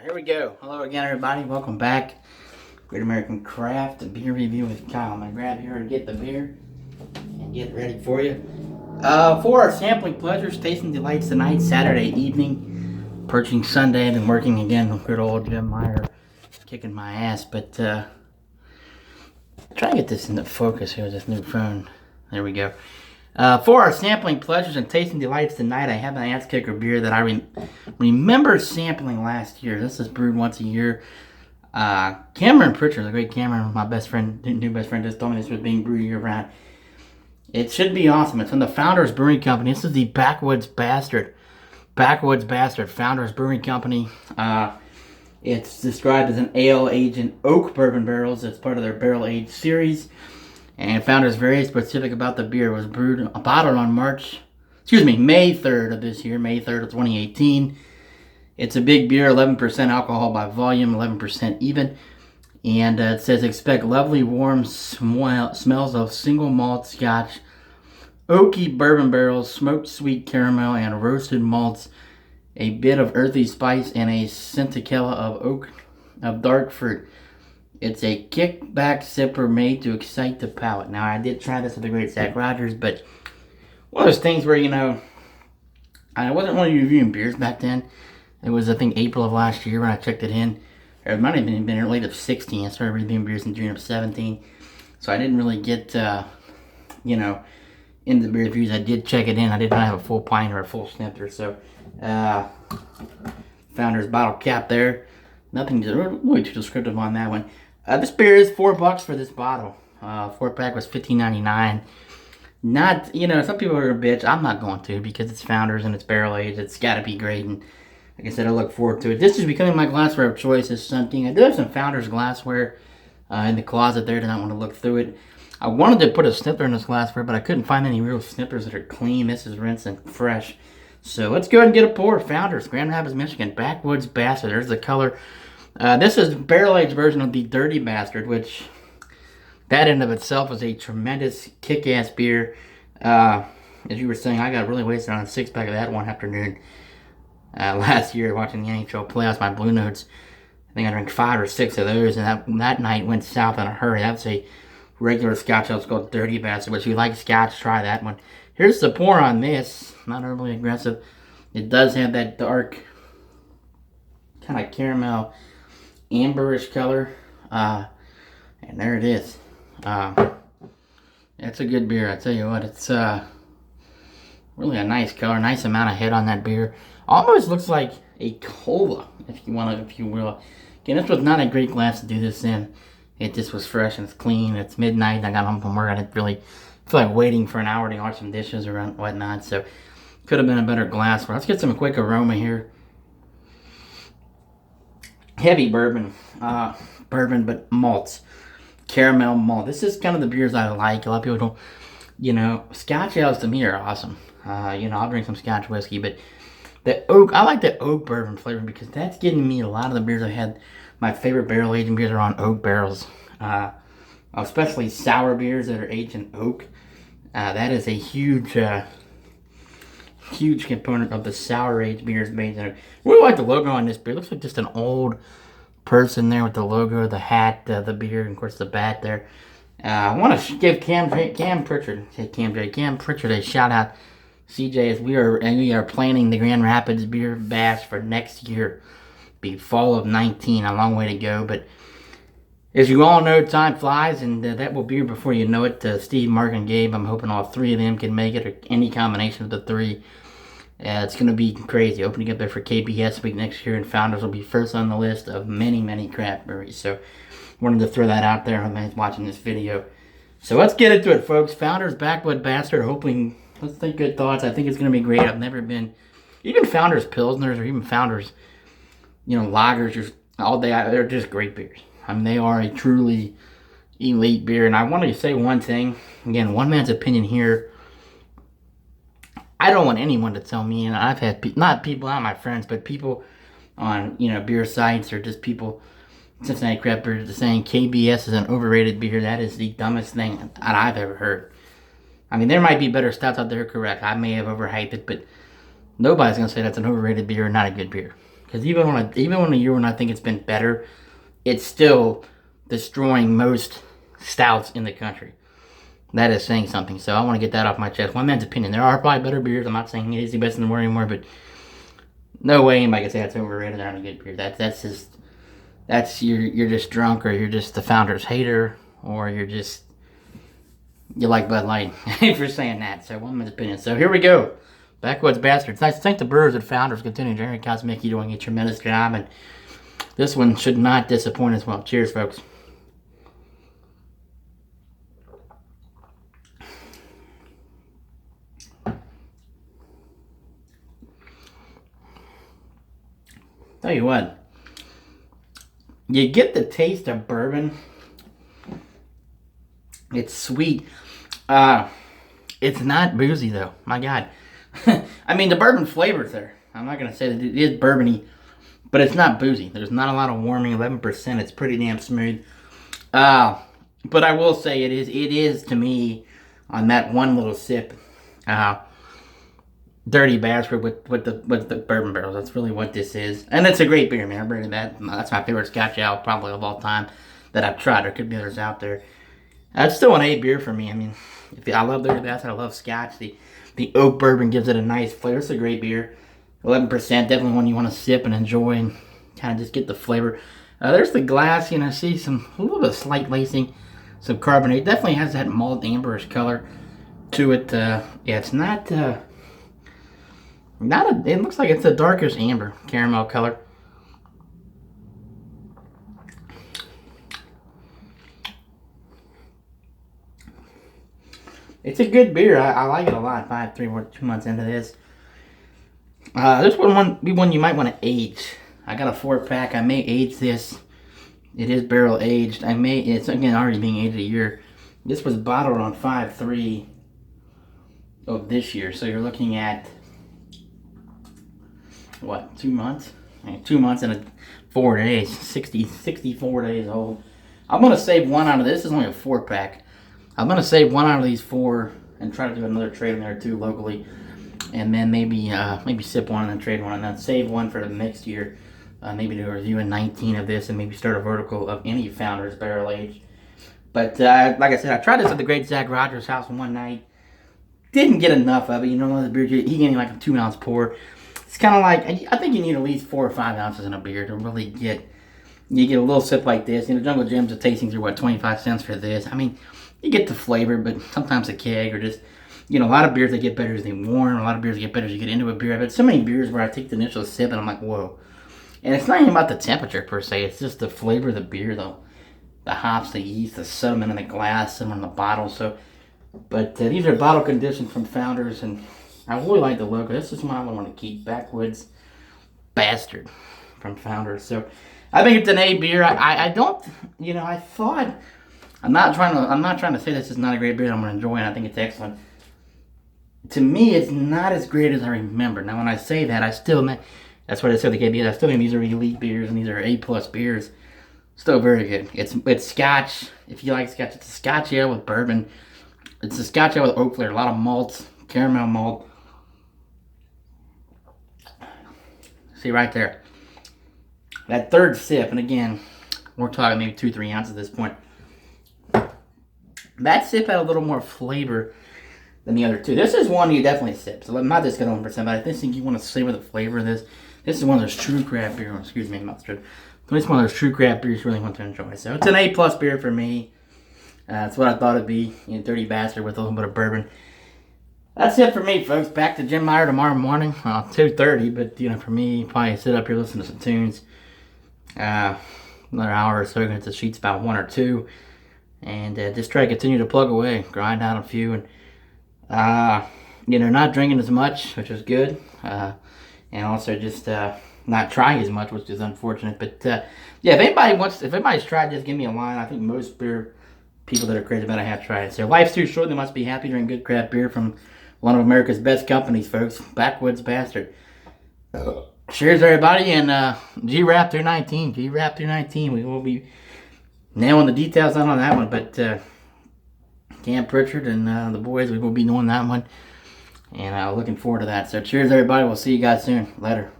Here we go. Hello again, everybody. Welcome back. Great American Craft beer review with Kyle. I'm gonna grab here and get the beer and get it ready for you. For our sampling pleasures, tasting delights tonight, Saturday evening, purging Sunday, and then working again with good old Jim Meyer, kicking my ass. But try to get this into focus here with this new phone. There we go. For our sampling pleasures and tasting delights tonight, I have an ass kicker beer that I remember sampling last year. This is brewed once a year. Cameron Pritchard, the great Cameron, my best friend, new best friend, just told me this was being brewed year round. It should be awesome. It's from the Founders Brewing Company. This is the Backwoods Bastard. Backwoods Bastard, Founders Brewing Company. It's described as an ale aged in oak bourbon barrels. It's part of their barrel aged series. And Founders very specific about the beer. It was bottled on May 3rd of this year, May 3rd of 2018. It's a big beer, 11% alcohol by volume, 11% even. And it says, expect lovely warm smells of single malt scotch, oaky bourbon barrels, smoked sweet caramel, and roasted malts, a bit of earthy spice, and a scintilla of dark fruit. It's a kickback sipper made to excite the palate. Now, I did try this with the great Zach Rogers, but one of those things where, I wasn't really reviewing beers back then. It was, I think, April of last year when I checked it in. Or it might have been in late of 16. I started reviewing beers in June of 17. So I didn't really get, into the beer reviews. I did check it in. I did not have a full pint or a full snifter. So, Founder's bottle cap there. Nothing really too descriptive on that one. This beer is $4 for this bottle. 4-pack was $15.99. Not, some people are a bitch. I'm not going to because it's Founders and it's barrel aged. It's got to be great. And like I said, I look forward to it. This is becoming my glassware of choice. Is something I do have some Founders glassware in the closet there. Did not want to look through it. I wanted to put a snifter in this glassware, but I couldn't find any real snifters that are clean. This is rinsed and fresh. So let's go ahead and get a pour. Founders, Grand Rapids, Michigan, Backwoods Bastard. There's the color. This is barrel-aged version of the Dirty Bastard, which that in of itself is a tremendous kick-ass beer. As you were saying, I got really wasted on a 6-pack of that one afternoon last year watching the NHL playoffs. My Blue Notes, I think I drank 5 or 6 of those, and that night went south in a hurry. That's a regular Scotch ale. It's called Dirty Bastard, but if you like Scotch, try that one. Here's the pour on this. Not overly aggressive. It does have that dark kind of caramel amberish color, and there it is. It's a good beer. I tell you what, it's really a nice color, nice amount of head on that beer. Almost looks like a cola, if you will. Again, this was not a great glass to do this in. It just was fresh and it's clean. It's midnight. I got home from work. I didn't really feel like waiting for an hour to wash some dishes or whatnot. So could have been a better glass. Let's get some quick aroma here. Heavy bourbon, but malts, caramel malt. This is kind of the beers I like. A lot of people don't, Scotch ales to me are awesome. I'll drink some Scotch whiskey, but I like the oak bourbon flavor because that's getting me a lot of the beers I've had. My favorite barrel aging beers are on oak barrels, especially sour beers that are aged in oak. That is a huge component of the sour aged beers made there. I really like the logo on this beer. It looks like just an old person there with the logo, the hat, the beer, and of course the bat there. I want to give Cam Pritchard a shout out. CJ, as we are planning the Grand Rapids Beer Bash for next year, be fall of 19, a long way to go, but as you all know, time flies, and that will be here before you know it. Steve, Mark, and Gabe, I'm hoping all 3 of them can make it, or any combination of the 3. It's going to be crazy. Opening up there for KBS week next year, and Founders will be first on the list of many, many craft breweries. So, wanted to throw that out there when I was watching this video. So, let's get into it, folks. Founders, Backwoods Bastard, let's think good thoughts. I think it's going to be great. I've never been, even Founders Pilsners, or even Founders, lagers, they're just great beers. I mean, they are a truly elite beer. And I wanted to say one thing. Again, one man's opinion here. I don't want anyone to tell me, and I've had, not my friends, but people on, beer sites or just people, Cincinnati craft beers, saying KBS is an overrated beer. That is the dumbest thing that I've ever heard. I mean, there might be better stouts out there, correct. I may have overhyped it, but nobody's going to say that's an overrated beer or not a good beer. Because even on a year when I think it's been better, it's still destroying most stouts in the country. That is saying something. So I want to get that off my chest. One man's opinion. There are probably better beers. I'm not saying it is the best in the world anymore, but no way anybody can say that's overrated or not a good beer. That's you're just drunk, or you're just the founder's hater, or you like Bud Light for saying that. So one man's opinion. So here we go. Backwoods Bastards. I think the brewers and founders continue. Jerry Kosmicki doing a tremendous job, and this one should not disappoint as well. Cheers, folks. Tell you what, you get the taste of bourbon. It's sweet. It's not boozy though. My God. I mean, the bourbon flavor's there. I'm not gonna say that it is bourbony, but it's not boozy. There's not a lot of warming. 11%. It's pretty damn smooth. But I will say it is to me on that one little sip. Dirty bastard with the bourbon barrels. That's really what this is, and it's a great beer, man. I bring that. That's my favorite Scotch ale probably of all time that I've tried. There could be others out there. It's still an A beer for me. I mean, I love Dirty Bastard. I love Scotch. The oak bourbon gives it a nice flavor. It's a great beer. 11%, definitely one you want to sip and enjoy and kind of just get the flavor. There's the glass. You know, see a little bit of slight lacing, some carbonate. Definitely has that malt amberish color to it. Yeah, it's not. It looks like it's a darkish amber caramel color. It's a good beer. I like it a lot. 2 months into this. This one you might want to age. I got a 4-pack. I may age this. It is barrel aged. It's again already being aged a year. This was bottled on 5/3 of this year. So you're looking at what, 2 months? 2 months and 4 days. 64 days old. I'm going to save one out of this. This is only a 4-pack. I'm going to save one out of these 4 and try to do another trade in there too locally. And then maybe sip one and then trade one and then save one for the next year. Maybe do a review in 19 of this and maybe start a vertical of any Founders barrel aged. But like I said, I tried this at the great Zach Rogers' house one night. Didn't get enough of it. You know, the beer, he gave me like a 2-ounce pour. It's kind of like, I think you need at least 4 or 5 ounces in a beer to really get, you get a little sip like this. You know, Jungle Jim's, the tastings are what, 25 cents for this. I mean, you get the flavor, but sometimes a keg or just, you know, a lot of beers that get better as they warm. A lot of beers that get better as you get into a beer. I've had so many beers where I take the initial sip and I'm like, whoa. And it's not even about the temperature per se. It's just the flavor of the beer, though. The hops, the yeast, the sediment in the glass, sediment in the bottle. So, but these are bottle conditioned from Founders, and I really like the logo. This is one I want to keep. Backwoods Bastard from Founders. So I think it's an A beer. I don't, you know, I thought, I'm not trying to say this is not a great beer. I'm going to enjoy it. I think it's excellent. To me, it's not as great as I remember. Now, when I say that, that's what I said. The KBS. I still think these are elite beers and these are A+ beers. Still very good. It's Scotch. If you like Scotch, it's a Scotch ale with bourbon. It's a Scotch ale with oak flavor. A lot of malts, caramel malt. See right there. That third sip, and again, we're talking maybe 2-3 ounces at this point. That sip had a little more flavor than the other two. This is one you definitely sip. So I'm not just going 1%, but I think you want to savor the flavor of this. This is one of those true craft beers. Excuse me, mouth strip. But it's one of those true craft beers you really want to enjoy. So it's an A+ beer for me. That's what I thought it'd be. You know, Dirty Bastard with a little bit of bourbon. That's it for me, folks. Back to Jim Meyer tomorrow morning. 2:30, but you know, for me, probably sit up here listening to some tunes. Another hour or so, get to sheets about 1 or 2, and just try to continue to plug away, grind out a few, and you know, not drinking as much, which is good, and also just not trying as much, which is unfortunate. But yeah, if anybody's tried this, give me a line. I think most beer people that are crazy about it have tried it. So life's too short; they must be happy drinking good craft beer from one of America's best companies, folks. Backwoods Bastard. Cheers, everybody, and G-Rap through 19. G-Rap through 19. We will be nailing the details on that one, but Cam Pritchard and the boys, we will be doing that one, and looking forward to that. So cheers, everybody. We'll see you guys soon. Later.